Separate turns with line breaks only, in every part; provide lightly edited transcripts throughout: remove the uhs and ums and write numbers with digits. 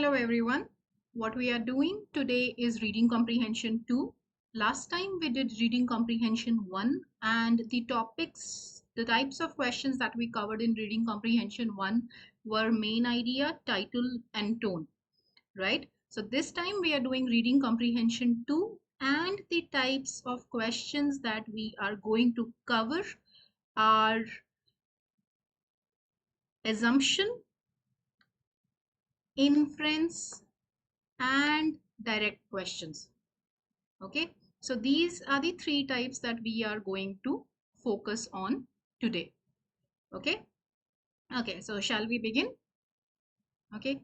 Hello everyone. What we are doing today is reading comprehension 2. Last time we did reading comprehension 1 and the types of questions that we covered in reading comprehension 1 were main idea, title and tone, right? So this time we are doing reading comprehension 2 and the types of questions that we are going to cover are assumption, inference and direct questions. Okay, so these are the three types that we are going to focus on today. Okay, so shall we begin? Okay,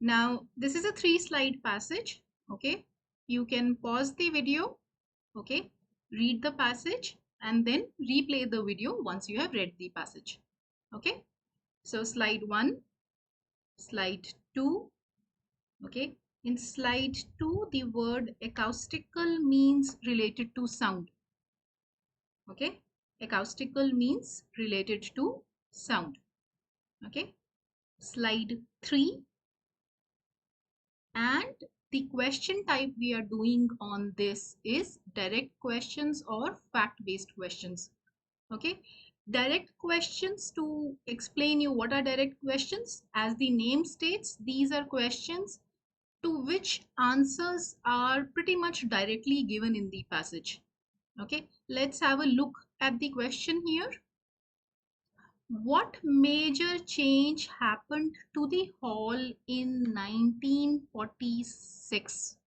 now this is a 3-slide passage. Okay, you can pause the video, okay, read the passage and then replay the video once you have read the passage. Okay, so slide 1, slide 2. Okay, in slide 2 the word acoustical means related to sound. Okay, acoustical means related to sound. Okay, slide 3, and the question type we are doing on this is direct questions or fact-based questions. Okay, direct questions, to explain you what are direct questions, as the name states, these are questions to which answers are pretty much directly given in the passage. Okay, let's have a look at the question here. What major change happened to the hall in 1946?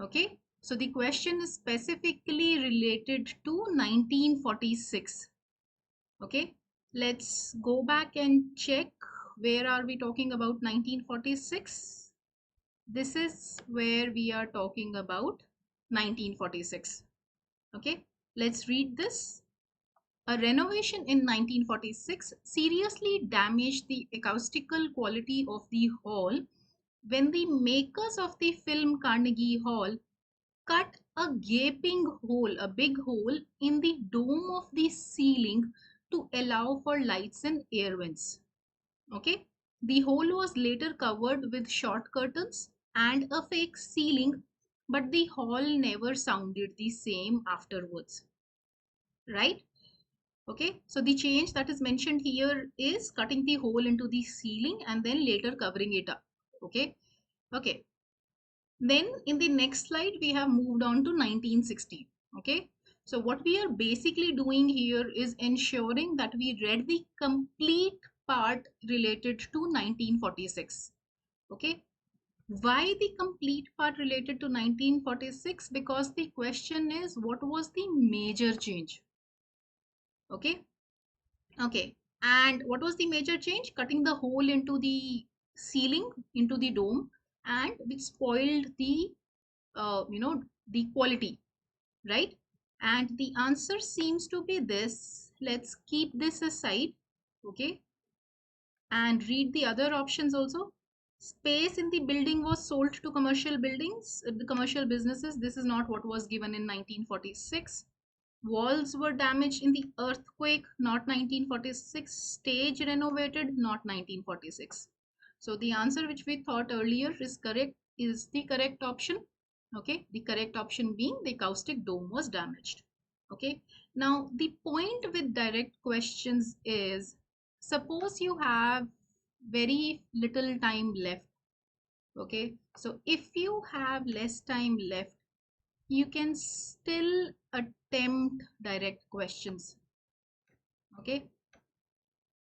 Okay, so the question is specifically related to 1946. Okay, let's go back and check where are we talking about 1946. This is where we are talking about 1946. Okay, let's read this. A renovation in 1946 seriously damaged the acoustical quality of the hall when the makers of the film Carnegie Hall cut a gaping hole, a big hole in the dome of the ceiling to allow for lights and air vents. Okay, the hole was later covered with short curtains and a fake ceiling, but the hall never sounded the same afterwards. Right? Okay, so the change that is mentioned here is cutting the hole into the ceiling and then later covering it up. Okay, okay. Then in the next slide, we have moved on to 1960. Okay, so what we are basically doing here is ensuring that we read the complete part related to 1946. Okay, why the complete part related to 1946? Because the question is, what was the major change? Okay, okay, and what was the major change? Cutting the hole into the ceiling, into the dome, and which spoiled the the quality, right? And the answer seems to be this. Let's keep this aside, okay, and read the other options also. Space in the building was sold to commercial buildings, the commercial businesses. This is not what was given in 1946. Walls were damaged in the earthquake, not 1946. Stage renovated, not 1946. So the answer which we thought earlier is correct is the correct option. Okay, the correct option being the acoustic dome was damaged. Okay, now the point with direct questions is, suppose you have very little time left. Okay, so if you have less time left, you can still attempt direct questions. Okay,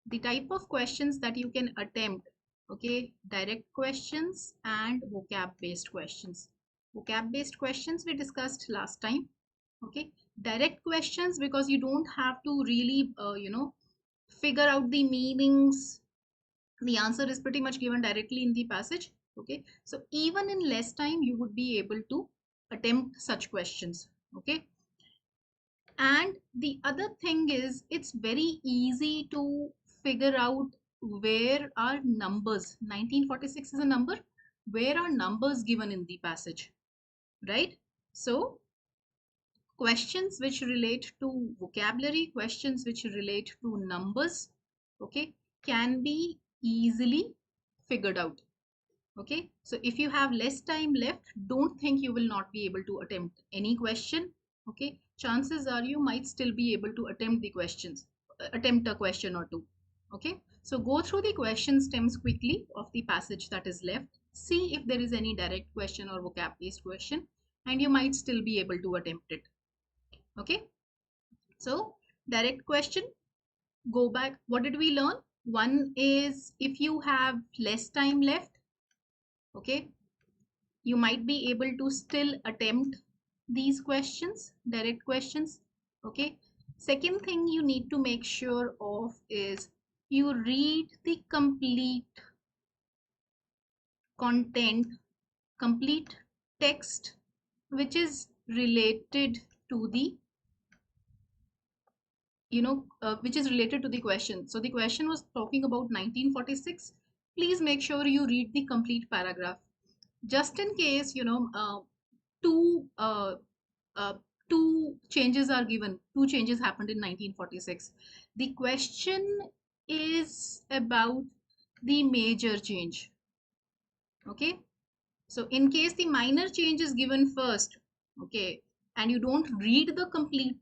the type of questions that you can attempt, okay, direct questions and vocab based questions. Vocab based questions we discussed last time. Okay, direct questions, because you don't have to really figure out the meanings, the answer is pretty much given directly in the passage. Okay, so even in less time you would be able to attempt such questions. Okay, and the other thing is, it's very easy to figure out where are numbers. 1946 is a number. Where are numbers given in the passage, right? So questions which relate to vocabulary, questions which relate to numbers, okay, can be easily figured out. Okay, so if you have less time left, don't think you will not be able to attempt any question. Okay, chances are you might still be able to attempt the questions, attempt a question or two. Okay, so go through the question stems quickly of the passage that is left. See if there is any direct question or vocab based question, and you might still be able to attempt it. Okay, so direct question, go back. What did we learn? One is if you have less time left, okay, you might be able to still attempt these questions, direct questions. Okay, second thing you need to make sure of is you read the complete content, complete text which is related to the which is related to the question. So the question was talking about 1946. Please make sure you read the complete paragraph, just in case two uh, uh, two changes are given. Two changes happened in 1946. The question is about the major change. Okay, so in case the minor change is given first, okay, and you don't read the complete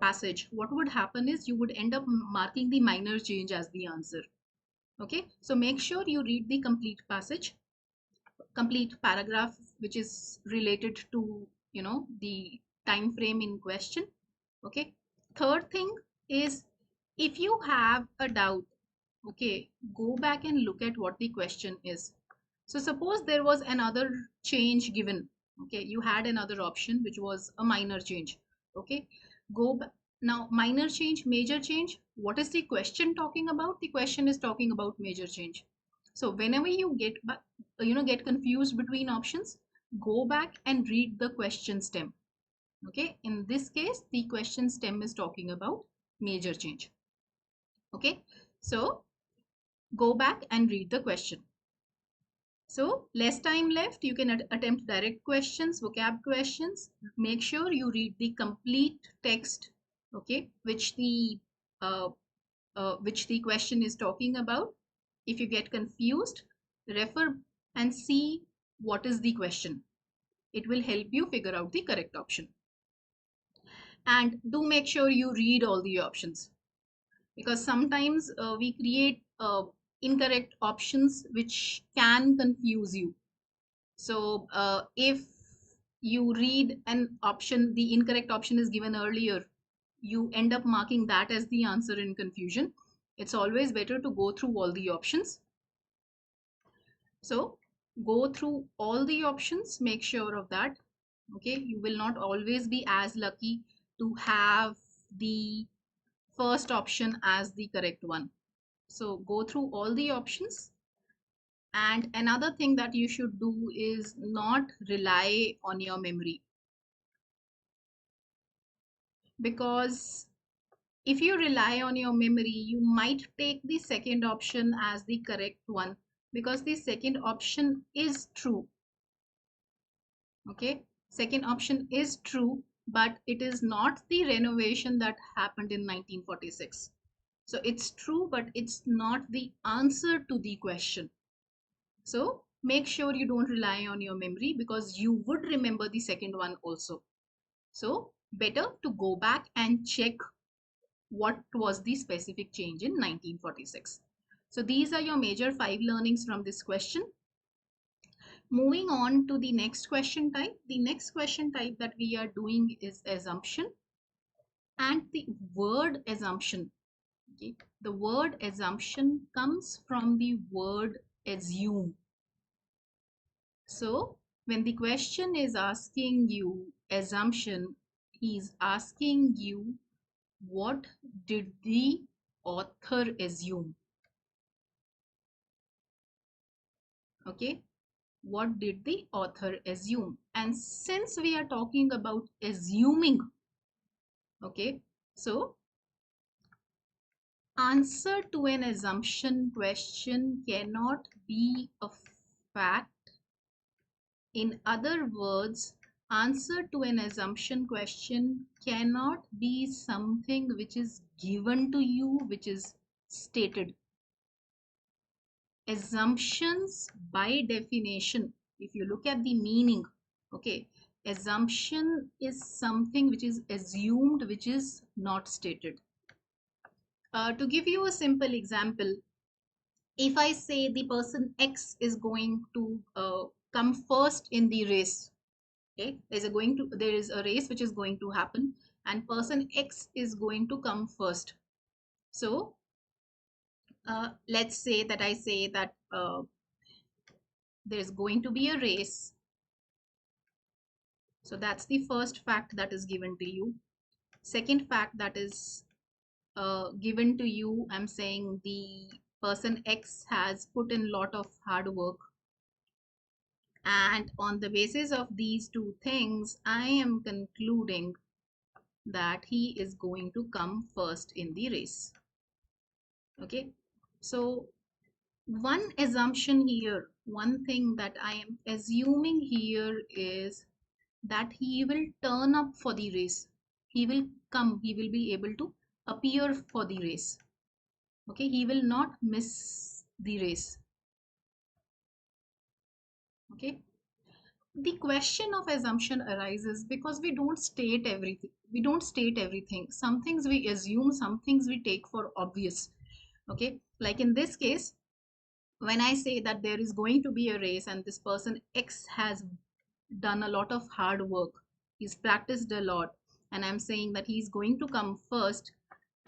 passage, what would happen is you would end up marking the minor change as the answer. Okay, so make sure you read the complete passage, complete paragraph which is related to the time frame in question. Okay, third thing is if you have a doubt, okay, go back and look at what the question is. So suppose there was another change given. Okay, you had another option which was a minor change. Okay, go back. Now minor change, major change, what is the question talking about? The question is talking about major change. So whenever you get confused between options, go back and read the question stem. Okay, in this case the question stem is talking about major change. Okay, so go back and read the question. So less time left, you can attempt direct questions, vocab questions. Make sure you read the complete text, okay, uh, which the question is talking about. If you get confused, refer and see what is the question. It will help you figure out the correct option. And do make sure you read all the options, because sometimes we create incorrect options which can confuse you. So if you read an option, the incorrect option is given earlier, you end up marking that as the answer in confusion. It's always better to go through all the options. So go through all the options, make sure of that. Okay, you will not always be as lucky to have the first option as the correct one. So go through all the options. And another thing that you should do is not rely on your memory, because if you rely on your memory, you might take the second option as the correct one, because the second option is true. Okay, second option is true, but it is not the renovation that happened in 1946. So it's true, but it's not the answer to the question. So make sure you don't rely on your memory, because you would remember the second one also. So better to go back and check what was the specific change in 1946. So these are your major 5 learnings from this question. Moving on to the next question type. The next question type that we are doing is assumption. And the word assumption, okay, the word assumption comes from the word assume. So when the question is asking you assumption, he is asking you what did the author assume? Okay, what did the author assume? And since we are talking about assuming, okay, so answer to an assumption question cannot be a fact. In other words, answer to an assumption question cannot be something which is given to you, which is stated. assumptions by definition, if you look at the meaning, okay, assumption is something which is assumed, which is not stated. To give you a simple example, if I say the person X is going to come first in the race, okay, there is a race which is going to happen, and person X is going to come first. So let's say that I say that there's going to be a race. So that's the first fact that is given to you. Second fact that is given to you, I'm saying the person X has put in a lot of hard work. And on the basis of these two things, I am concluding that he is going to come first in the race. Okay, so one assumption here, one thing that I am assuming here is that he will turn up for the race. He will come, he will be able to appear for the race. Okay, he will not miss the race. Okay, the question of assumption arises because we don't state everything. We don't state everything. Some things we assume, some things we take for obvious. Okay, like in this case, when I say that there is going to be a race and this person X has done a lot of hard work, he's practiced a lot, and I'm saying that he's going to come first,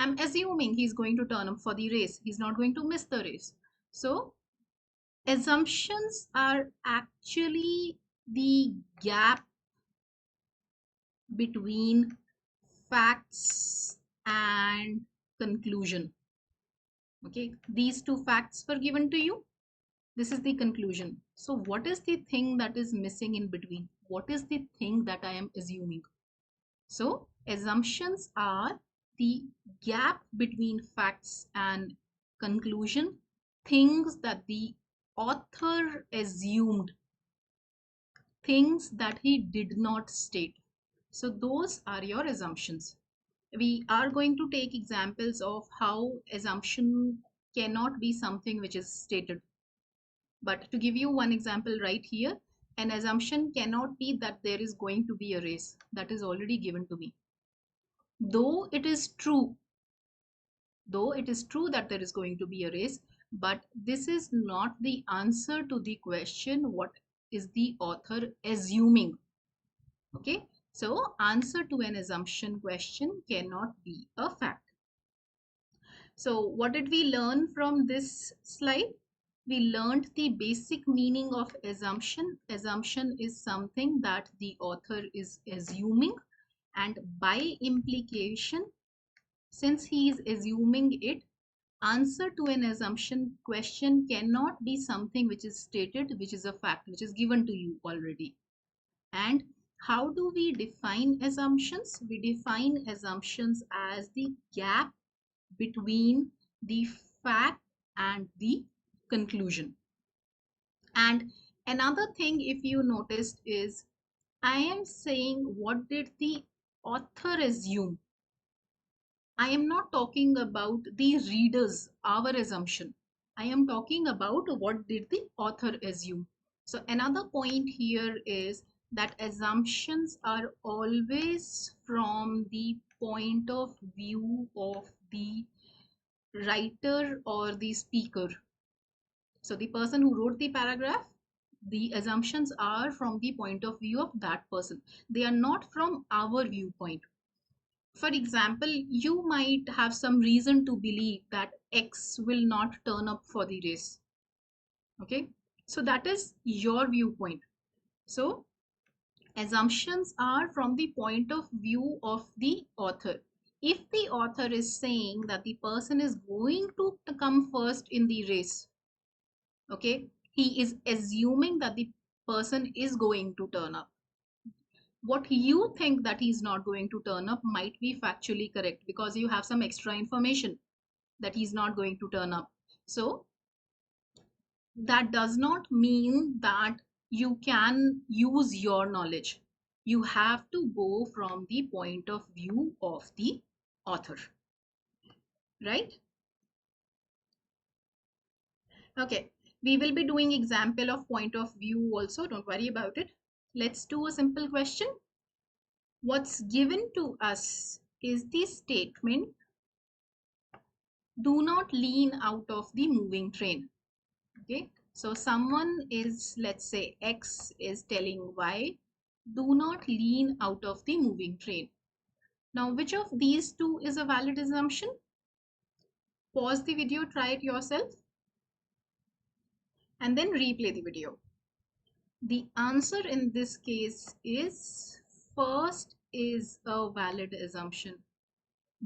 I'm assuming he's going to turn up for the race. He's not going to miss the race. So assumptions are actually the gap between facts and conclusion. Okay, these two facts were given to you. This is the conclusion. So what is the thing that is missing in between? What is the thing that I am assuming? So assumptions are the gap between facts and conclusion, things that the author assumed, things that he did not state. So those are your assumptions. We are going to take examples of how assumption cannot be something which is stated. But to give you one example right here, an assumption cannot be that there is going to be a race. That is already given to me. Though it is true that there is going to be a race, but this is not the answer to the question, what is the author assuming? Okay, so answer to an assumption question cannot be a fact. So what did we learn from this slide? We learned the basic meaning of assumption. Assumption is something that the author is assuming, and by implication, since he is assuming it, answer to an assumption question cannot be something which is stated, which is a fact, which is given to you already. And how do we define assumptions? We define assumptions as the gap between the fact and the conclusion. And another thing, if you noticed, is I am saying what did the author assume. I am not talking about the readers, our assumption. I am talking about what did the author assume. So another point here is that assumptions are always from the point of view of the writer or the speaker. So the person who wrote the paragraph, the assumptions are from the point of view of that person. They are not from our viewpoint. For example, you might have some reason to believe that X will not turn up for the race. Okay, so that is your viewpoint. So assumptions are from the point of view of the author. If the author is saying that the person is going to come first in the race, okay, he is assuming that the person is going to turn up. What you think that he's not going to turn up might be factually correct because you have some extra information that he's not going to turn up. So that does not mean that you can use your knowledge. You have to go from the point of view of the author, right? Okay. We will be doing example of point of view also, don't worry about it. Let's do a simple question. What's given to us is the statement, do not lean out of the moving train. Okay, so someone is, let's say X is telling Y, do not lean out of the moving train. Now, which of these two is a valid assumption? Pause the video, try it yourself, and then replay the video. The answer in this case is first is a valid assumption.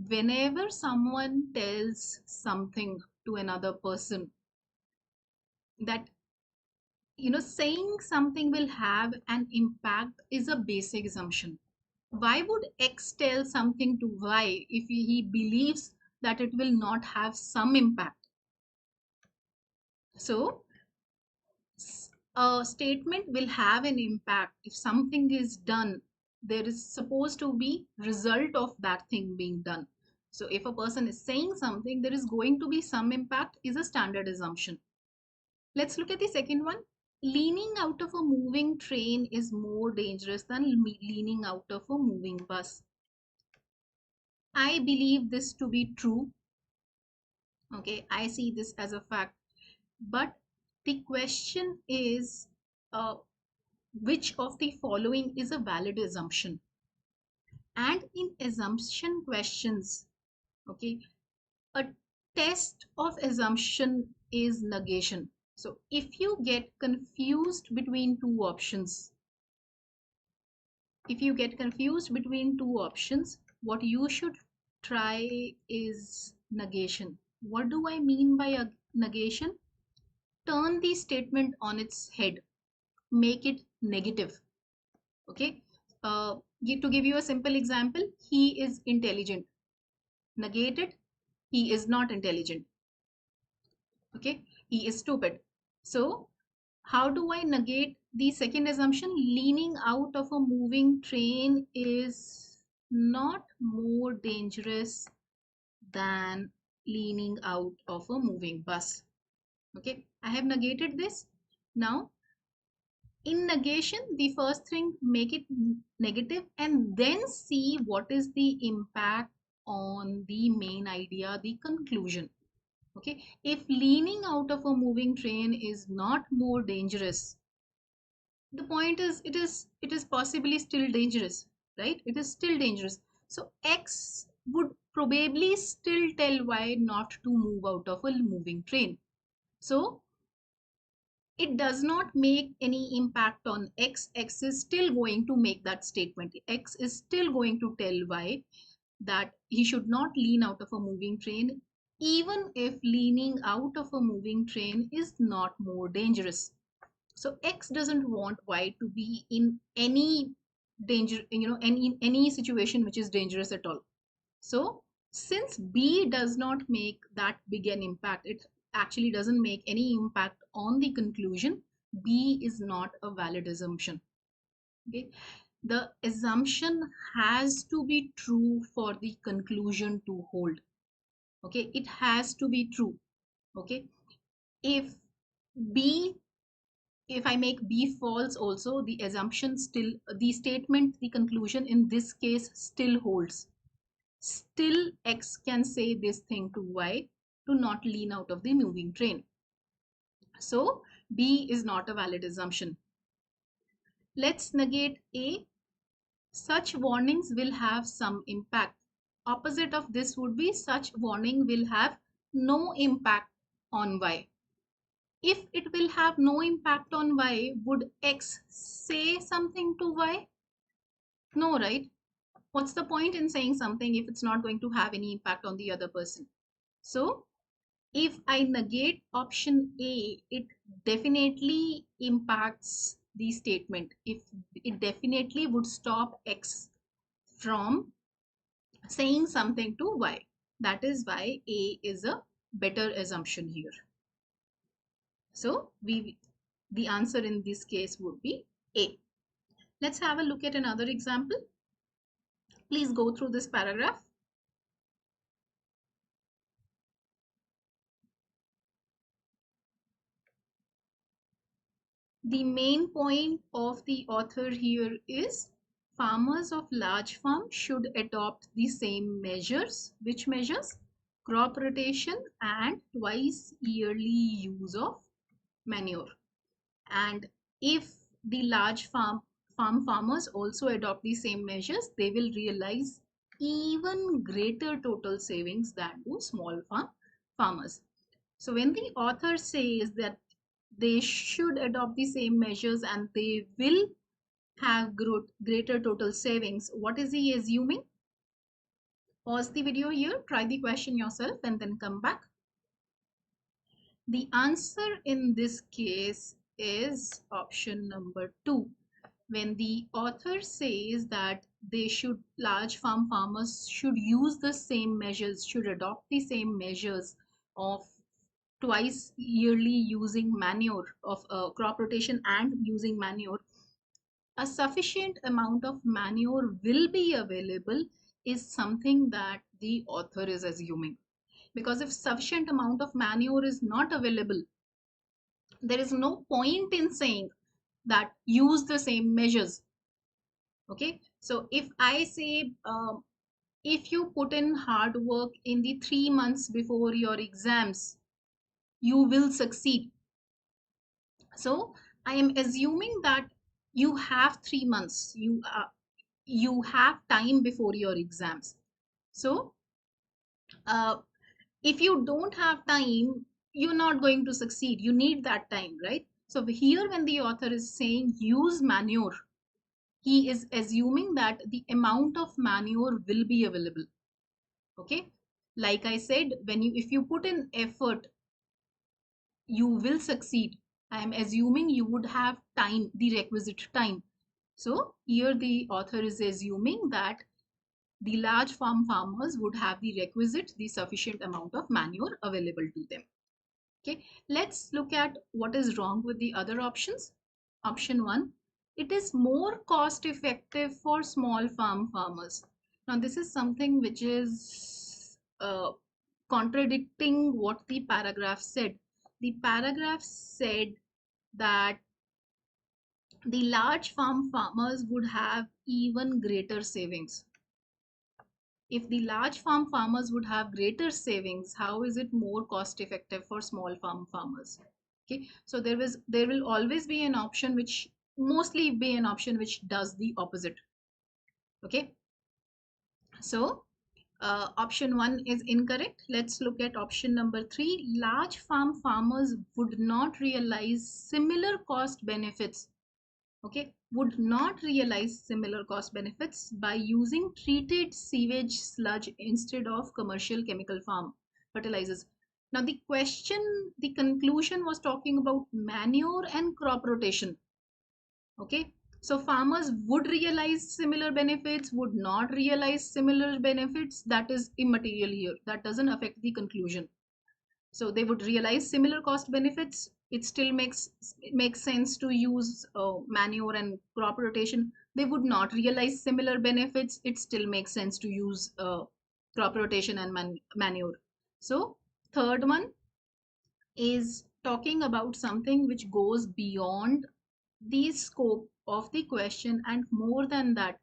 Whenever someone tells something to another person, that saying something will have an impact is a basic assumption. Why would X tell something to Y if he believes that it will not have some impact? So a statement will have an impact if something is done. There is supposed to be result of that thing being done. So if a person is saying something, there is going to be some impact is a standard assumption. Let's look at the second one. Leaning out of a moving train is more dangerous than leaning out of a moving bus. I believe this to be true. Okay, I see this as a fact. But the question is, which of the following is a valid assumption? And in assumption questions, okay, a test of assumption is negation. So if you get confused between two options, what you should try is negation. What do I mean by a negation? Turn the statement on its head, make it negative. Okay, to give you a simple example, he is intelligent. Negated, he is not intelligent. Okay, he is stupid. So how do I negate the second assumption? Leaning out of a moving train is not more dangerous than leaning out of a moving bus. Okay, I have negated this. Now in negation, the first thing, make it negative and then see what is the impact on the main idea, the conclusion. Okay, if leaning out of a moving train is not more dangerous, the point is it is possibly still dangerous, right? It is still dangerous. So X would probably still tell Y not to move out of a moving train. So it does not make any impact on X. X is still going to make that statement. X is still going to tell Y that he should not lean out of a moving train, even if leaning out of a moving train is not more dangerous. So X doesn't want Y to be in any danger, any situation which is dangerous at all. So since B does not make that big an impact, it actually doesn't make any impact on the conclusion, B is not a valid assumption. Okay, the assumption has to be true for the conclusion to hold. Okay, it has to be true. Okay, if B, if I make B false also, the assumption still, the statement, the conclusion in this case still holds. Still X can say this thing to Y to not lean out of the moving train. So B is not a valid assumption. Let's negate A. Such warnings will have some impact. Opposite of this would be such warning will have no impact on Y. If it will have no impact on Y, would X say something to Y? No, right? What's the point in saying something if it's not going to have any impact on the other person? So if I negate option A, it definitely impacts the statement. If it definitely would stop X from saying something to Y. That is why A is a better assumption here. So the answer in this case would be A. Let's have a look at another example. Please go through this paragraph. The main point of the author here is farmers of large farm should adopt the same measures. Which measures? Crop rotation and twice yearly use of manure. And if the large farm farmers also adopt the same measures, they will realize even greater total savings than do small farmers. So when the author says that they should adopt the same measures and they will have greater total savings, what is he assuming? Pause the video here, try the question yourself, and then come back. The answer in this case is option number 2. When the author says that large farm farmers should use the same measures, should adopt the same measures of twice yearly using manure, of crop rotation and using manure, a sufficient amount of manure will be available is something that the author is assuming. Because if sufficient amount of manure is not available, there is no point in saying that use the same measures. Okay, so if I say if you put in hard work in the 3 months before your exams, you will succeed. So I am assuming that you have 3 months, you have time before your exams. So uh, if you don't have time, you're not going to succeed. You need that time, right? So here when the author is saying use manure, he is assuming that the amount of manure will be available. Okay, like I said, when you if you put in effort, you will succeed. I am assuming you would have time, the requisite time. So here the author is assuming that the large farm farmers would have the requisite, the sufficient amount of manure available to them. Okay, let's look at what is wrong with the other options. Option 1, it is more cost effective for small farm farmers. Now this is something which is contradicting what the paragraph said. The paragraph said that the large farm farmers would have even greater savings. If the large farm farmers would have greater savings, how is it more cost effective for small farm farmers? Okay, so there will always be an option which mostly be an option which does the opposite. Okay, so option 1 is incorrect. Let's look at option number 3. Large farm farmers would not realize similar cost benefits. Okay, would not realize similar cost benefits by using treated sewage sludge instead of commercial chemical farm fertilizers. Now the conclusion was talking about manure and crop rotation. Okay, so farmers would realize similar benefits, would not realize similar benefits. That is immaterial here. That doesn't affect the conclusion. So they would realize similar cost benefits. It still makes sense to use manure and crop rotation. They would not realize similar benefits. It still makes sense to use crop rotation and manure. So third one is talking about something which goes beyond the scope of the question, and more than that,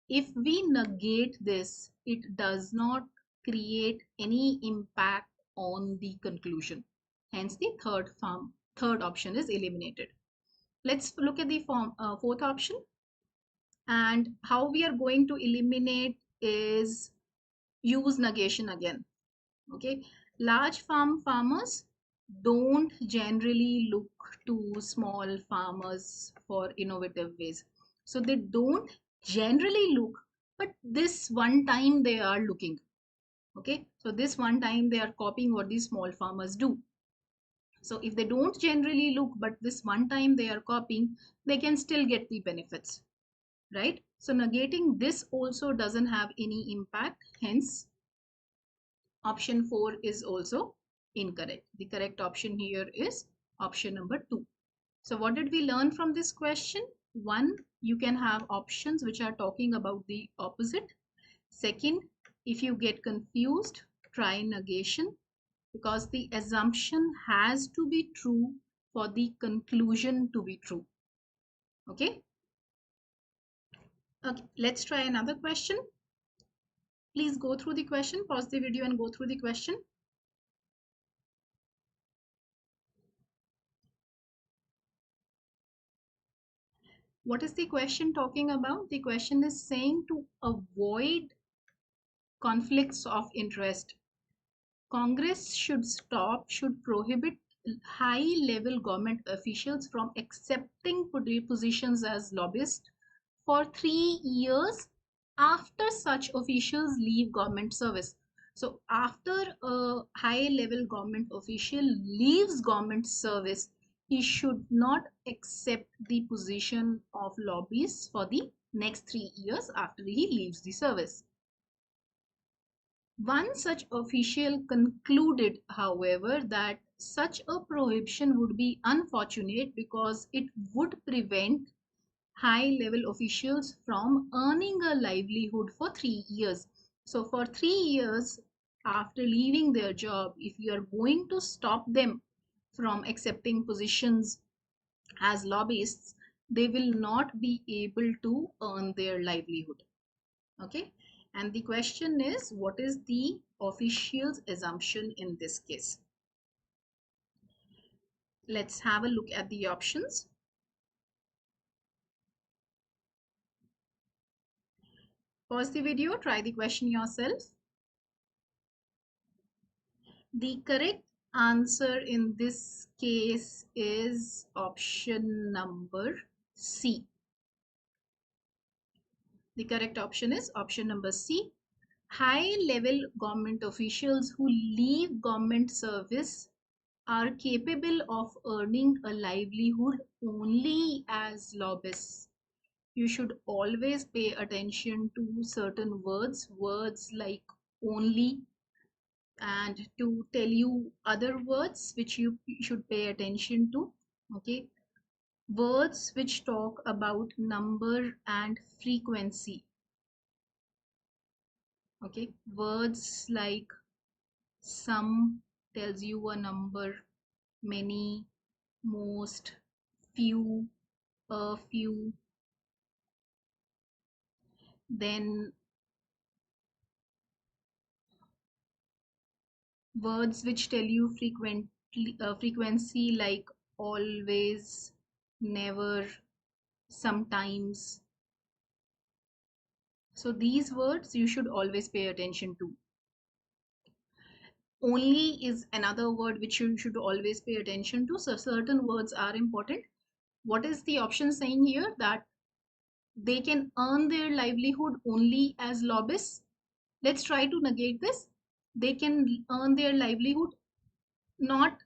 if we negate this, it does not create any impact on the conclusion. Hence, the third option is eliminated. Let's look at the fourth option. And how we are going to eliminate is use negation again. Okay, large farmers don't generally look to small farmers for innovative ways. So they don't generally look, but this one time they are looking. Okay, so this one time they are copying what these small farmers do. So if they don't generally look, but this one time they are copying, they can still get the benefits, right? So negating this also doesn't have any impact. Hence option 4 is also incorrect. The correct option here is option number 2. So what did we learn from this question? 1, you can have options which are talking about the opposite. Second, if you get confused, try negation, because the assumption has to be true for the conclusion to be true. Okay. Okay, let's try another question. Please go through the question, pause the video and go through the question. What is the question talking about? The question is saying to avoid conflicts of interest, Congress should prohibit high-level government officials from accepting positions as lobbyists for 3 years after such officials leave government service. So after a high-level government official leaves government service, he should not accept the position of lobbyist for the next 3 years after he leaves the service. One such official concluded, however, that such a prohibition would be unfortunate because it would prevent high-level officials from earning a livelihood for 3 years. So for 3 years after leaving their job, if you are going to stop them from accepting positions as lobbyists, they will not be able to earn their livelihood. Okay, and the question is, what is the official's assumption in this case? Let's have a look at the options. Pause the video, try the question yourself. The correct answer in this case is option number C. The correct option is option number C. High-level government officials who leave government service are capable of earning a livelihood only as lobbyists. You should always pay attention to certain words like only, and to tell you other words which you should pay attention to. Okay, words which talk about number and frequency. Okay, words like some tells you a number, many, most, few, a few. Then words which tell you frequency like always, never, sometimes. So these words you should always pay attention to. Only is another word which you should always pay attention to. So certain words are important. What is the option saying here? That they can earn their livelihood only as lobbyists. Let's try to negate this. They can earn their livelihood not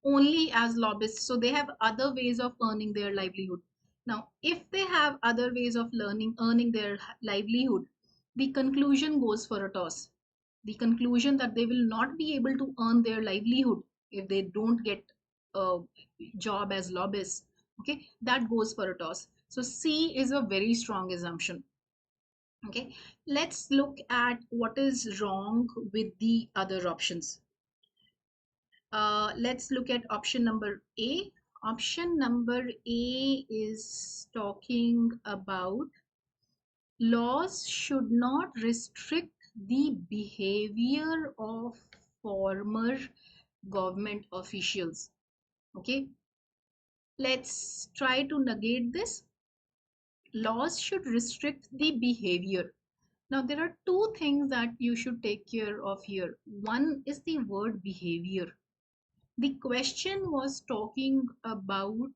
only as lobbyists, so they have other ways of earning their livelihood. Now if they have other ways of earning their livelihood, the conclusion goes for a toss. The conclusion that they will not be able to earn their livelihood if they don't get a job as lobbyists, okay, that goes for a toss. So C is a very strong assumption. Okay, let's look at what is wrong with the other options. Let's look at option number A. Option number A is talking about laws should not restrict the behavior of former government officials. Okay, let's try to negate this. Laws should restrict the behavior. Now, there are two things that you should take care of here. One is the word behavior. The question was talking about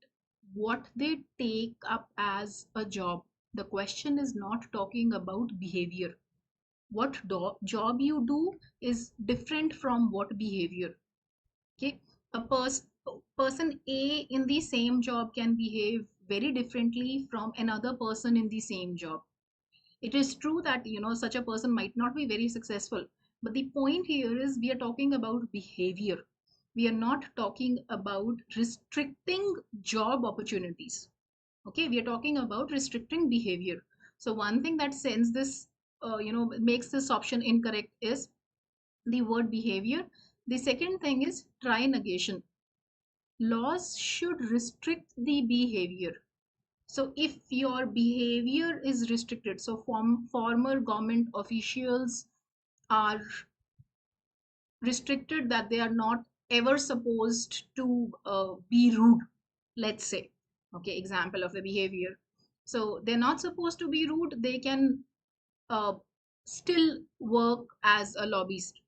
what they take up as a job. The question is not talking about behavior. What job you do is different from what behavior. Okay, a person A in the same job can behave very differently from another person in the same job. It is true that such a person might not be very successful, but the point here is we are talking about behavior. We are not talking about restricting job opportunities. Okay, we are talking about restricting behavior. So one thing that sends this makes this option incorrect is the word behavior. The second thing is try negation. laws should restrict the behavior. So if your behavior is restricted, so former government officials are restricted that they are not ever supposed to be rude, let's say. Okay, example of the behavior. So they're not supposed to be rude. They can uh, still work as a lobbyist.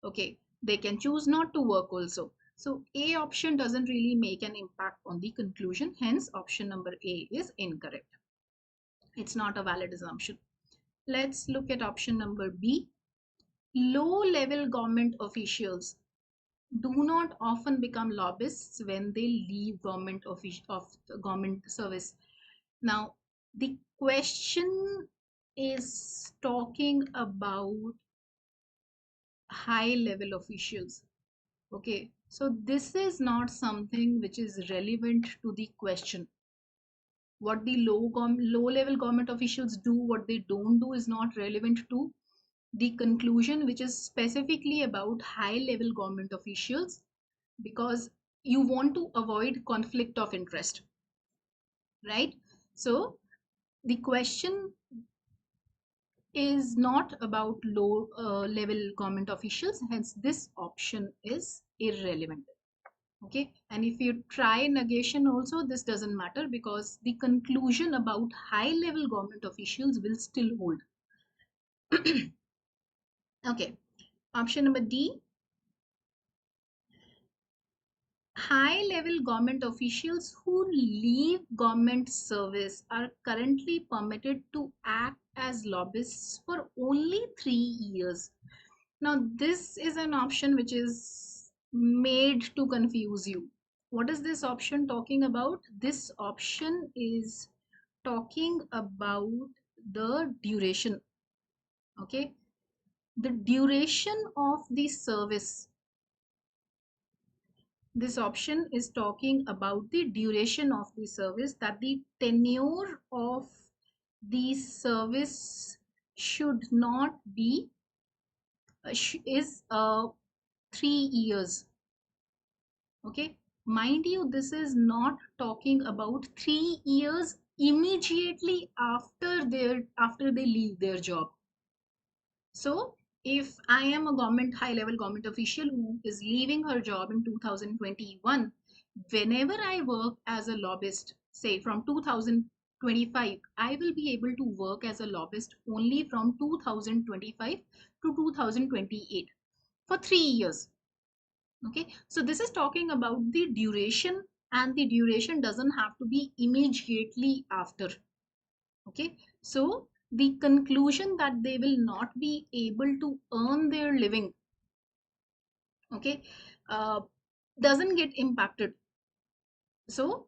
Okay, they can choose not to work also. So A option doesn't really make an impact on the conclusion. Hence, option number A is incorrect. It's not a valid assumption. Let's look at option number B. Low-level government officials do not often become lobbyists when they leave government service. Now, the question is talking about high-level officials. Okay, so this is not something which is relevant to the question. What the low-level government officials do, what they don't do, is not relevant to the conclusion, which is specifically about high-level government officials, because you want to avoid conflict of interest, right? So the question is not about low level government officials, hence this option is irrelevant. Okay, and if you try negation also, this doesn't matter because the conclusion about high level government officials will still hold. Okay, option number D. High level government officials who leave government service are currently permitted to act as lobbyists for only 3 years. Now, this is an option which is made to confuse you. What is this option talking about? This option is talking about the duration. Okay, the duration of the service. This option is talking about the duration of the service, that the tenure of the service should not be is 3 years. Okay, mind you, this is not talking about 3 years immediately after they leave their job. So if I am a high level government official who is leaving her job in 2021, whenever I work as a lobbyist, say from 2025, I will be able to work as a lobbyist only from 2025 to 2028 for 3 years. Okay, so this is talking about the duration, and the duration doesn't have to be immediately after. Okay, so the conclusion that they will not be able to earn their living, okay, uh, doesn't get impacted. So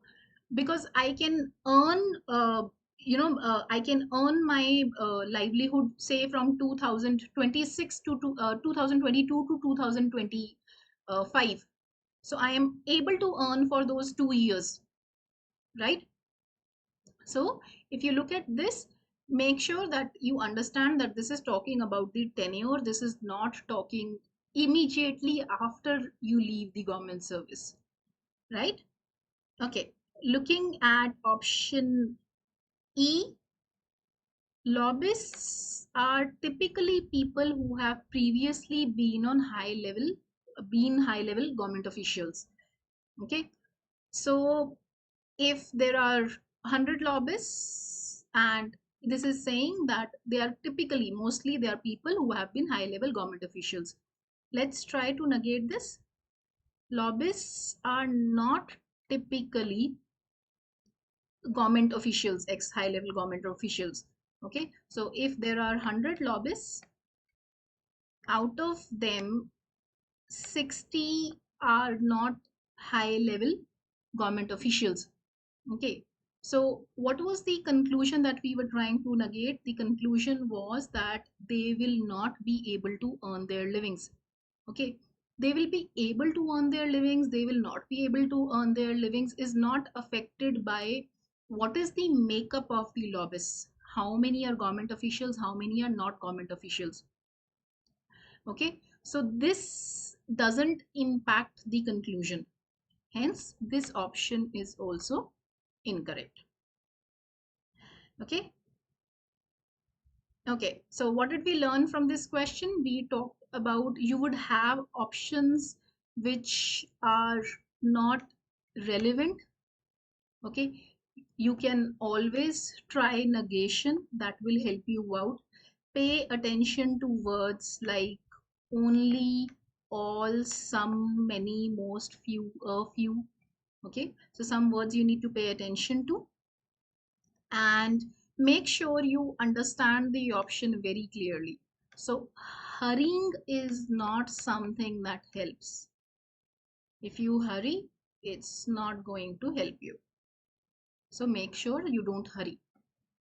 because I can earn I can earn my livelihood, say from 2026 to 2022 to 2025, so I am able to earn for those 2 years, right? So if you look at this, make sure that you understand that this is talking about the tenure. This is not talking immediately after you leave the government service, right? Okay, looking at option E, lobbyists are typically people who have previously been high level government officials. Okay, so if there are 100 lobbyists, and this is saying that they are mostly they are people who have been high level government officials. Let's try to negate this. Lobbyists are not typically government officials, ex high level government officials. Okay, so if there are 100 lobbyists, out of them 60 are not high level government officials. Okay, so what was the conclusion that we were trying to negate? The conclusion was that they will not be able to earn their livings. Okay, they will be able to earn their livings, they will not be able to earn their livings is not affected by what is the makeup of the lobbyists. How many are government officials, how many are not government officials? Okay, so this doesn't impact the conclusion. Hence, this option is also incorrect. Okay. Okay, so what did we learn from this question? We talked about you would have options which are not relevant. Okay, you can always try negation, that will help you out. Pay attention to words like only, all, some, many, most, few, a few. Okay, so some words you need to pay attention to, and make sure you understand the option very clearly. So hurrying is not something that helps. If you hurry, it's not going to help you. So make sure you don't hurry,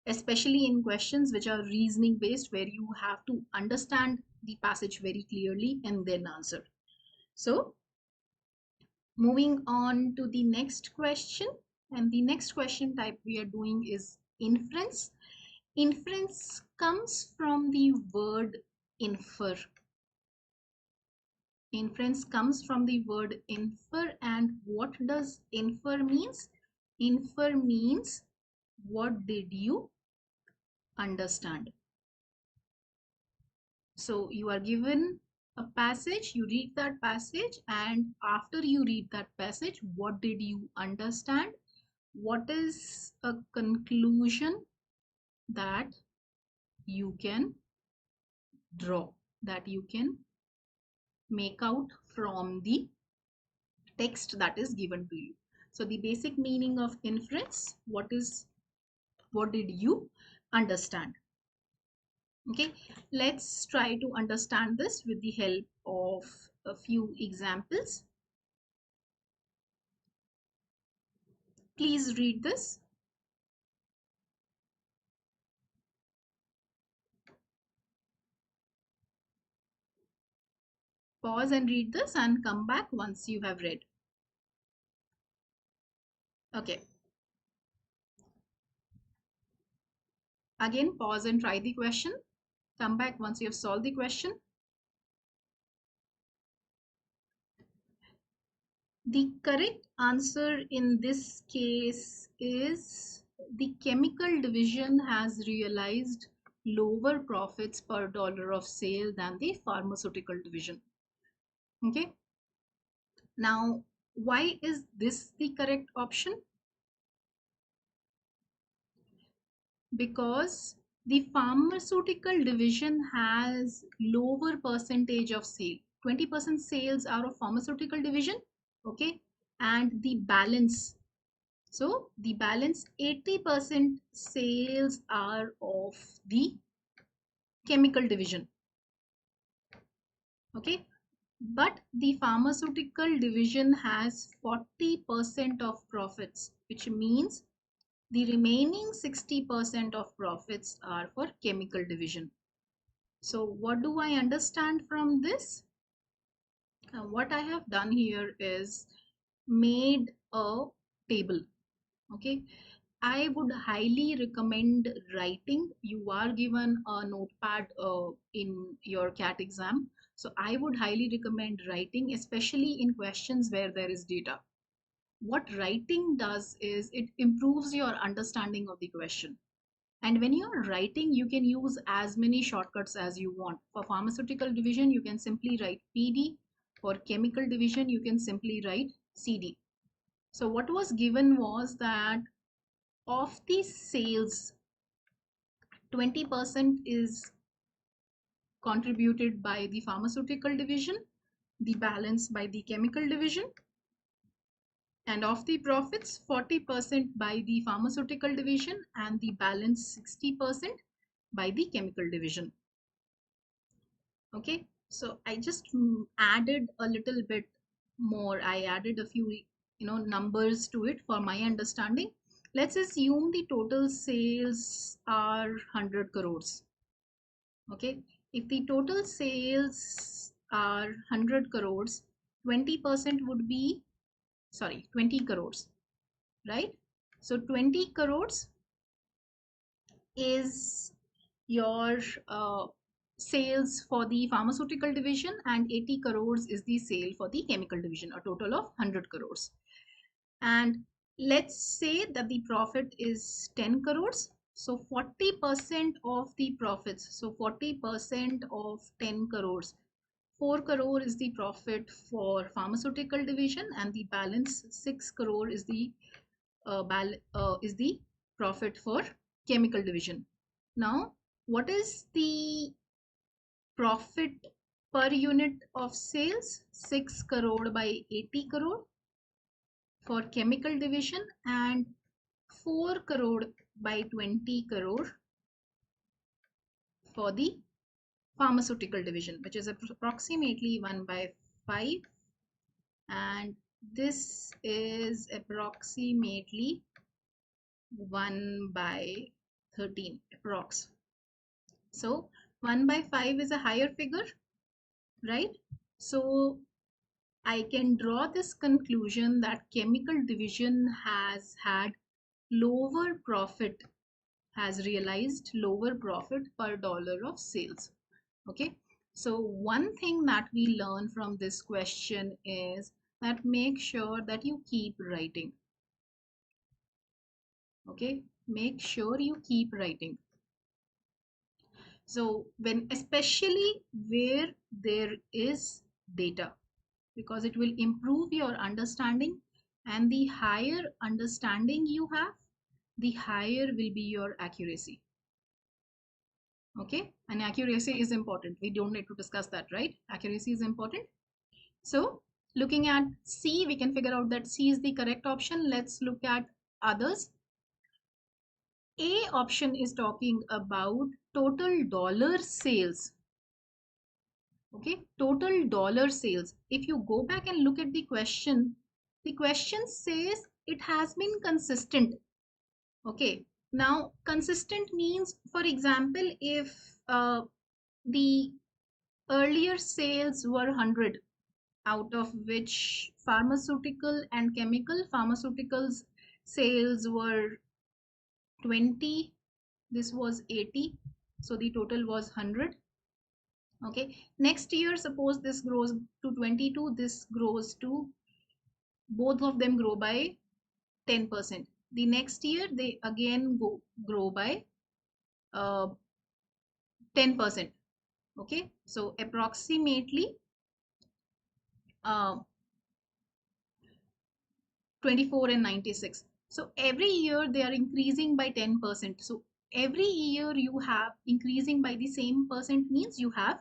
especially in questions which are reasoning based, where you have to understand the passage very clearly and then answer. So moving on to the next question, and the next question type we are doing is inference. Inference comes from the word infer. Inference comes from the word infer, and what does infer means? Infer means what did you understand? So you are given a passage, you read that passage, and after you read that passage, what did you understand? What is a conclusion that you can draw, that you can make out from the text that is given to you? So the basic meaning of inference, what did you understand? Okay, let's try to understand this with the help of a few examples. Please read this. Pause and read this and come back once you have read. Okay. Again, pause and try the question. Come back once you have solved the question. The correct answer in this case is the chemical division has realized lower profits per dollar of sale than the pharmaceutical division. Okay. Now, why is this the correct option? Because the pharmaceutical division has lower percentage of sale. 20% sales are of pharmaceutical division, okay, and the balance, so the balance 80% sales are of the chemical division, okay. But the pharmaceutical division has 40% of profits, which means the remaining 60% of profits are for chemical division. So what do I understand from this? What I have done here is made a table. Okay. I would highly recommend writing. You are given a notepad in your CAT exam. So I would highly recommend writing, especially in questions where there is data. What writing does is it improves your understanding of the question. And when you're writing, you can use as many shortcuts as you want. For pharmaceutical division, you can simply write PD. For chemical division, you can simply write CD. So what was given was that of the sales, 20% is contributed by the pharmaceutical division, the balance by the chemical division, and of the profits, 40% by the pharmaceutical division and the balance 60% by the chemical division. Okay, so I just added a little bit more. I added a few, numbers to it for my understanding. Let's assume the total sales are 100 crores. Okay, if the total sales are 100 crores, 20% would be, sorry, 20 crores, right? So 20 crores is your sales for the pharmaceutical division, and 80 crores is the sale for the chemical division, a total of 100 crores. And let's say that the profit is 10 crores. So 40% of the profits, so 40% of 10 crores, 4 crore is the profit for pharmaceutical division, and the balance 6 crore is the profit for chemical division. Now, what is the profit per unit of sales? 6 crore by 80 crore for chemical division and 4 crore by 20 crore for the pharmaceutical division, which is approximately 1 by 5, and this is approximately 1 by 13 approx. So 1 by 5 is a higher figure, right? So I can draw this conclusion that chemical division has had lower profit, has realized lower profit per dollar of sales. Okay, so one thing that we learn from this question is that make sure that you keep writing. Okay, make sure you keep writing. So when, especially where there is data, because it will improve your understanding, and the higher understanding you have, the higher will be your accuracy. Okay, and accuracy is important. We don't need to discuss that, right? Accuracy is important. So looking at C, we can figure out that C is the correct option. Let's look at others. A option is talking about total dollar sales. Okay, total dollar sales. If you go back and look at the question says it has been consistent. Okay, now consistent means, for example, if the earlier sales were 100, out of which pharmaceutical and chemical, pharmaceuticals sales were 20, this was 80, so the total was 100. Okay, next year suppose this grows to 22, this grows to, both of them grow by 10%. The next year they again grow by 10%. Okay, so approximately 24 and 96. So every year they are increasing by 10%. So every year you have increasing by the same percent means you have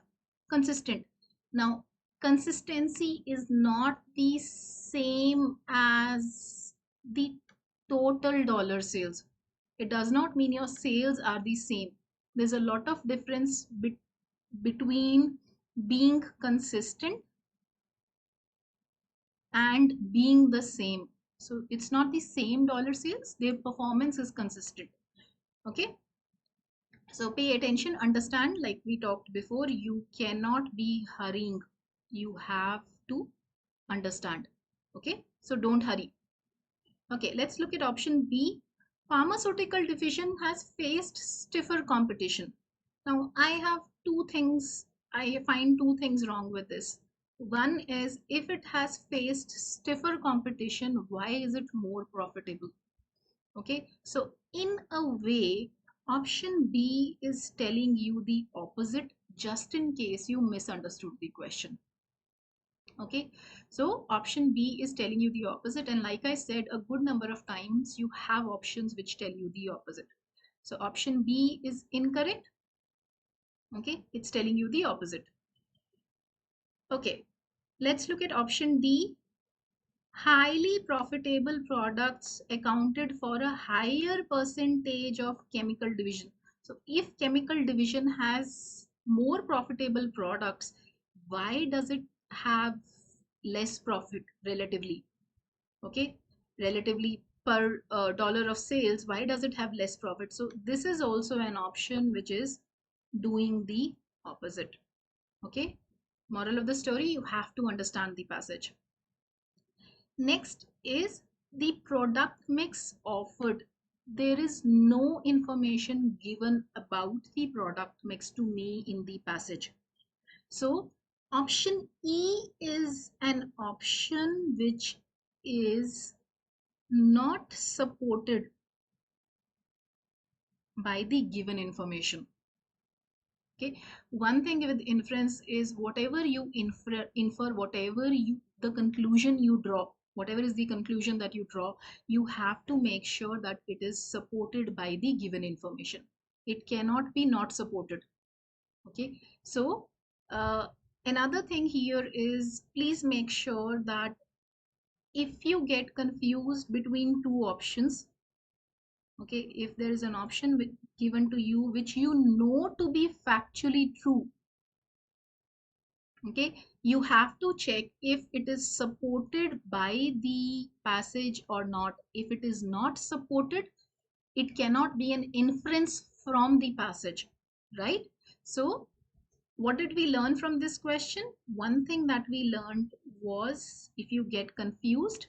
consistent. Now consistency is not the same as the total dollar sales. It does not mean your sales are the same. There's a lot of difference between being consistent and being the same. So it's not the same dollar sales, their performance is consistent. Okay, so pay attention, understand, like we talked before, you cannot be hurrying, you have to understand. Okay, so don't hurry. Okay, let's look at option B. Pharmaceutical division has faced stiffer competition. Now I find two things wrong with this. One is, if it has faced stiffer competition, why is it more profitable? Okay, so in a way, option B is telling you the opposite, just in case you misunderstood the question. Okay, so option B is telling you the opposite, and like I said, a good number of times you have options which tell you the opposite. So option B is incorrect. Okay, it's telling you the opposite. Okay, let's look at option D. Highly profitable products accounted for a higher percentage of chemical division. So if chemical division has more profitable products, why does it have less profit relatively? Okay, relatively per dollar of sales, why does it have less profit? So this is also an option which is doing the opposite. Okay, moral of the story, you have to understand the passage. Next is the product mix offered. There is no information given about the product mix to me in the passage. So option E is an option which is not supported by the given information. Okay, one thing with inference is whatever you infer, whatever you the conclusion you draw, whatever is the conclusion that you draw, you have to make sure that it is supported by the given information. It cannot be not supported. Okay, so uh, another thing here is please make sure that if you get confused between two options, okay, if there is an option given to you which you know to be factually true, okay, you have to check if it is supported by the passage or not. If it is not supported, it cannot be an inference from the passage, right? So what did we learn from this question? One thing that we learned was if you get confused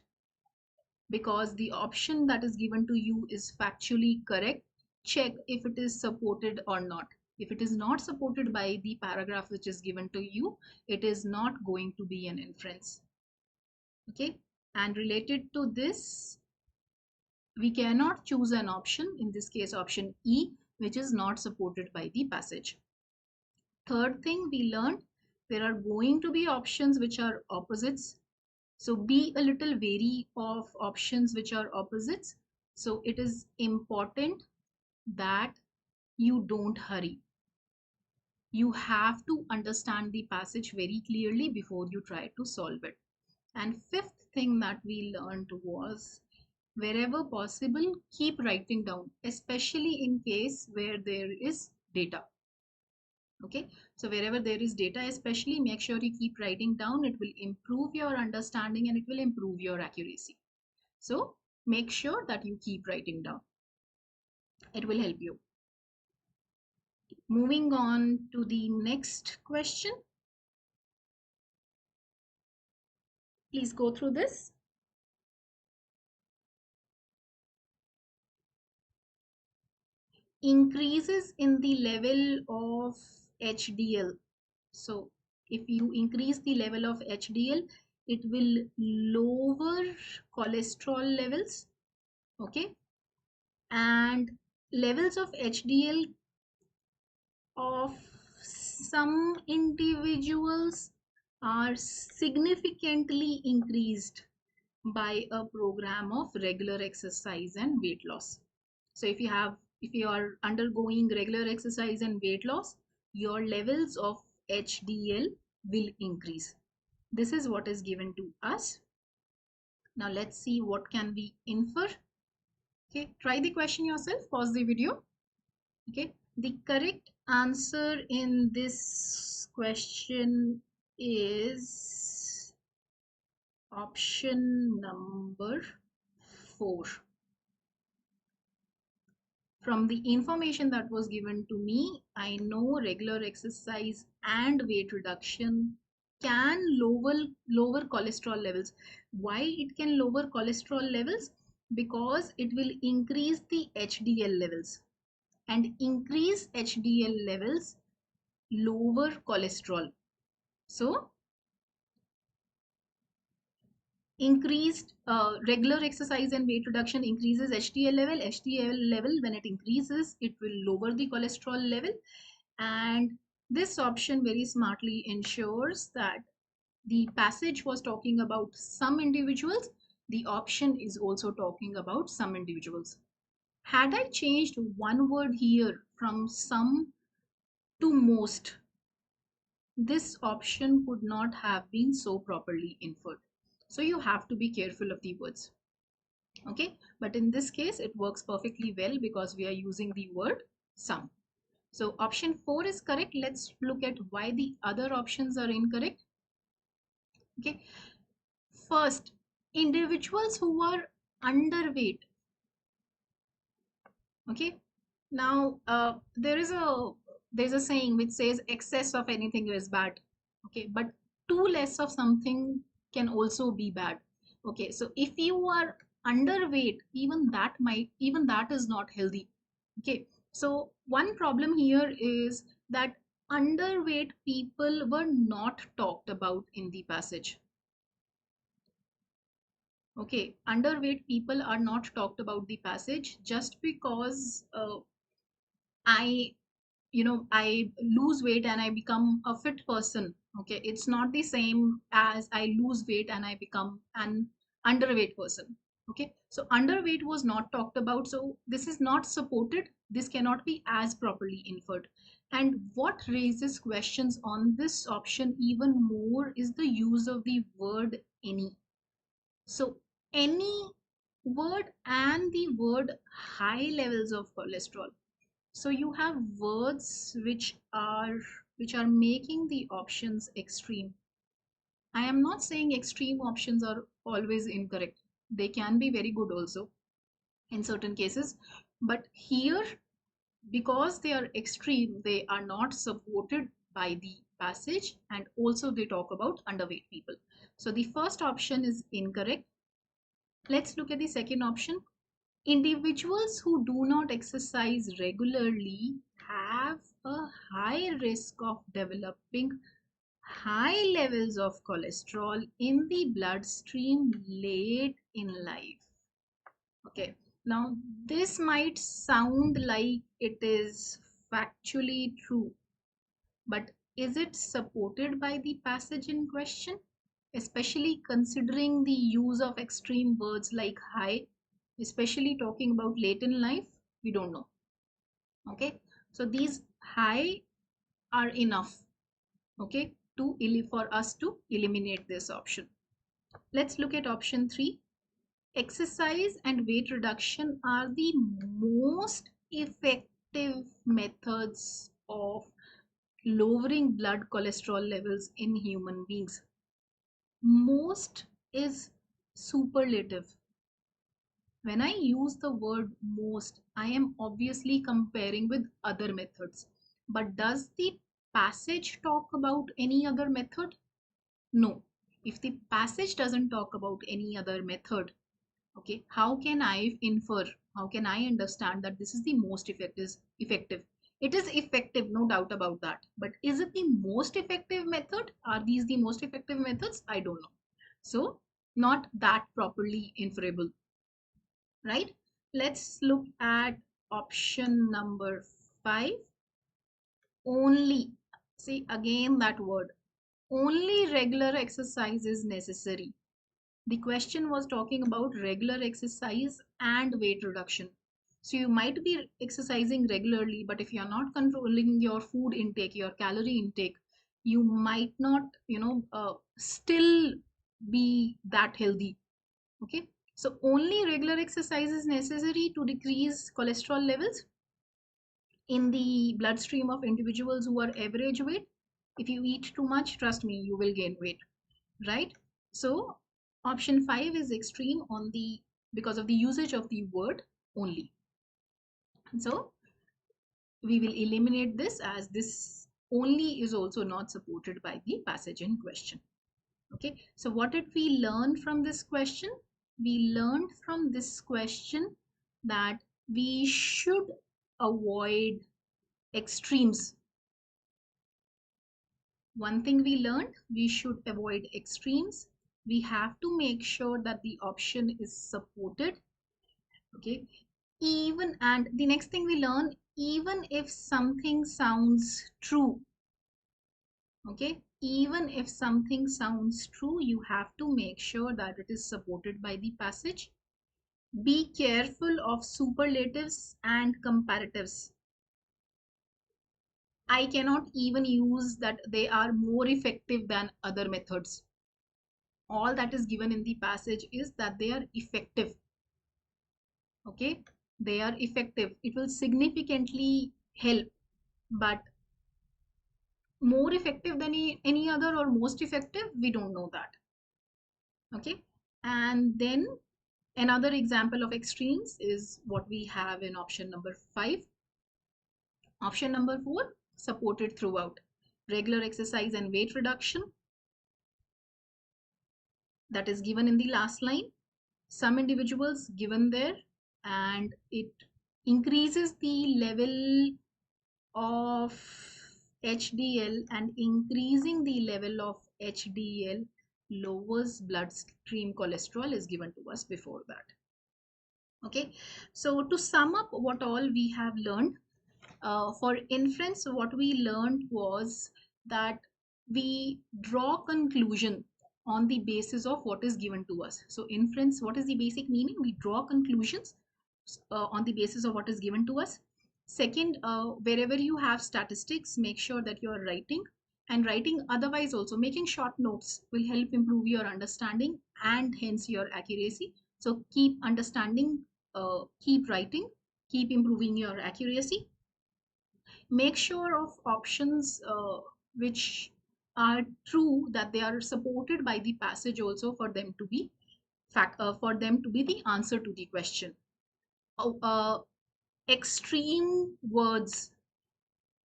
because the option that is given to you is factually correct, check if it is supported or not. If it is not supported by the paragraph which is given to you, it is not going to be an inference. Okay, and related to this, we cannot choose an option, in this case option E, which is not supported by the passage. Third thing we learned, there are going to be options which are opposites. So be a little wary of options which are opposites. So it is important that you don't hurry. You have to understand the passage very clearly before you try to solve it. And fifth thing that we learned was wherever possible, keep writing down, especially in case where there is data. Okay, so wherever there is data, especially make sure you keep writing down. It will improve your understanding and it will improve your accuracy. So make sure that you keep writing down. It will help you. Moving on to the next question. Please go through this. Increases in the level of HDL. So if you increase the level of HDL, it will lower cholesterol levels. Okay, and levels of HDL of some individuals are significantly increased by a program of regular exercise and weight loss. So if you are undergoing regular exercise and weight loss, your levels of HDL will increase. This is what is given to us. Now let's see what can we infer. Okay, try the question yourself, pause the video. Okay, the correct answer in this question is option number 4. From the information that was given to me, I know regular exercise and weight reduction can lower cholesterol levels. Why it can lower cholesterol levels? Because it will increase the HDL levels, and increase HDL levels lower cholesterol. So increased regular exercise and weight reduction increases HDL level. HDL level, when it increases, it will lower the cholesterol level. And this option very smartly ensures that the passage was talking about some individuals. The option is also talking about some individuals. Had I changed one word here from some to most, this option could not have been so properly inferred. So you have to be careful of the words. Okay, but in this case, it works perfectly well because we are using the word some. So option 4 is correct. Let's look at why the other options are incorrect. Okay, first, individuals who are underweight. Okay, now there's a saying which says excess of anything is bad. Okay, but too less of something can also be bad. Okay, so if you are underweight, even that is not healthy. Okay, so one problem here is that underweight people were not talked about in the passage. Okay, underweight people are not talked about the passage just because I I lose weight and I become a fit person. Okay, it's not the same as I lose weight and I become an underweight person. Okay, so underweight was not talked about, so this is not supported. This cannot be as properly inferred. And what raises questions on this option even more is the use of the word any. So any word and the word high levels of cholesterol. So you have words which are making the options extreme. I am not saying extreme options are always incorrect. They can be very good also in certain cases. But here, because they are extreme, they are not supported by the passage, and also they talk about underweight people. So the first option is incorrect. Let's look at the second option. Individuals who do not exercise regularly have a high risk of developing high levels of cholesterol in the bloodstream late in life. Okay, now this might sound like it is factually true, but is it supported by the passage in question? Especially considering the use of extreme words like high, especially talking about late in life, we don't know. Okay, so these high are enough, okay, for us to eliminate this option. Let's look at option 3. Exercise and weight reduction are the most effective methods of lowering blood cholesterol levels in human beings. Most is superlative. When I use the word most, I am obviously comparing with other methods. But does the passage talk about any other method? No. If the passage doesn't talk about any other method, okay, how can I infer, how can I understand that this is the most effective? It is effective, no doubt about that. But is it the most effective method? Are these the most effective methods? I don't know. So, not that properly inferable, right? Let's look at option number 5. Only, see again that word, only regular exercise is necessary. The question was talking about regular exercise and weight reduction. So you might be exercising regularly, but if you're not controlling your food intake, your calorie intake, you might not, still be that healthy. Okay. So only regular exercise is necessary to decrease cholesterol levels in the bloodstream of individuals who are average weight. If you eat too much, trust me, you will gain weight, right? So option 5 is extreme on the because of the usage of the word only. So we will eliminate this as this only is also not supported by the passage in question. Okay, so what did we learn from this question? We learned from this question that we should avoid extremes. One thing we learned, we should avoid extremes. We have to make sure that the option is supported. Okay, even, and the next thing we learn, even if something sounds true, okay, even if something sounds true, you have to make sure that it is supported by the passage. Be careful of superlatives and comparatives. I cannot even use that they are more effective than other methods. All that is given in the passage is that they are effective. Okay, they are effective. It will significantly help, but more effective than any other or most effective, we don't know that. Okay, and then another example of extremes is what we have in option number 5. Option number 4, supported throughout. Regular exercise and weight reduction, that is given in the last line. Some individuals given there, and it increases the level of HDL, and increasing the level of HDL lowers bloodstream cholesterol is given to us before that. Okay, so to sum up what all we have learned, for inference, what we learned was that we draw conclusion on the basis of what is given to us. So inference, what is the basic meaning? We draw conclusions on the basis of what is given to us. Second, wherever you have statistics, make sure that you are writing, and writing otherwise also making short notes will help improve your understanding and hence your accuracy. So keep understanding, keep writing, keep improving your accuracy. Make sure of options which are true, that they are supported by the passage also for them to be for them to be the answer to the question. Oh, extreme words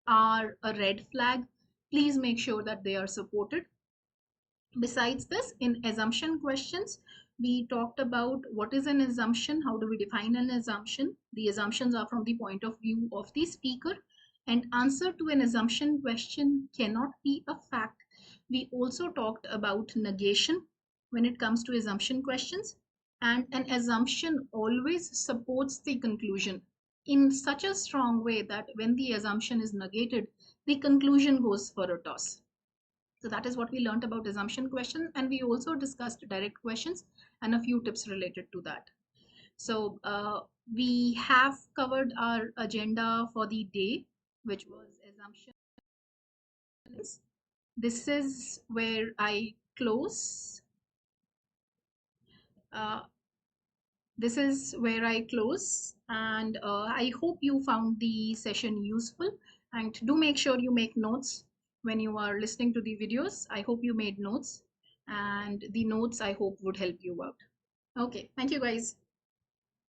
are a red flag. Please make sure that they are supported. Besides this, in assumption questions, we talked about what is an assumption, how do we define an assumption. The assumptions are from the point of view of the speaker, and answer to an assumption question cannot be a fact. We also talked about negation when it comes to assumption questions, and an assumption always supports the conclusion in such a strong way that when the assumption is negated, the conclusion goes for a toss. So that is what we learned about assumption question, and we also discussed direct questions and a few tips related to that. So we have covered our agenda for the day, which was assumption. This is where I close. Uh, this is where I close, and I hope you found the session useful, and do make sure you make notes when you are listening to the videos. I hope you made notes, and the notes I hope would help you out. Okay, thank you guys.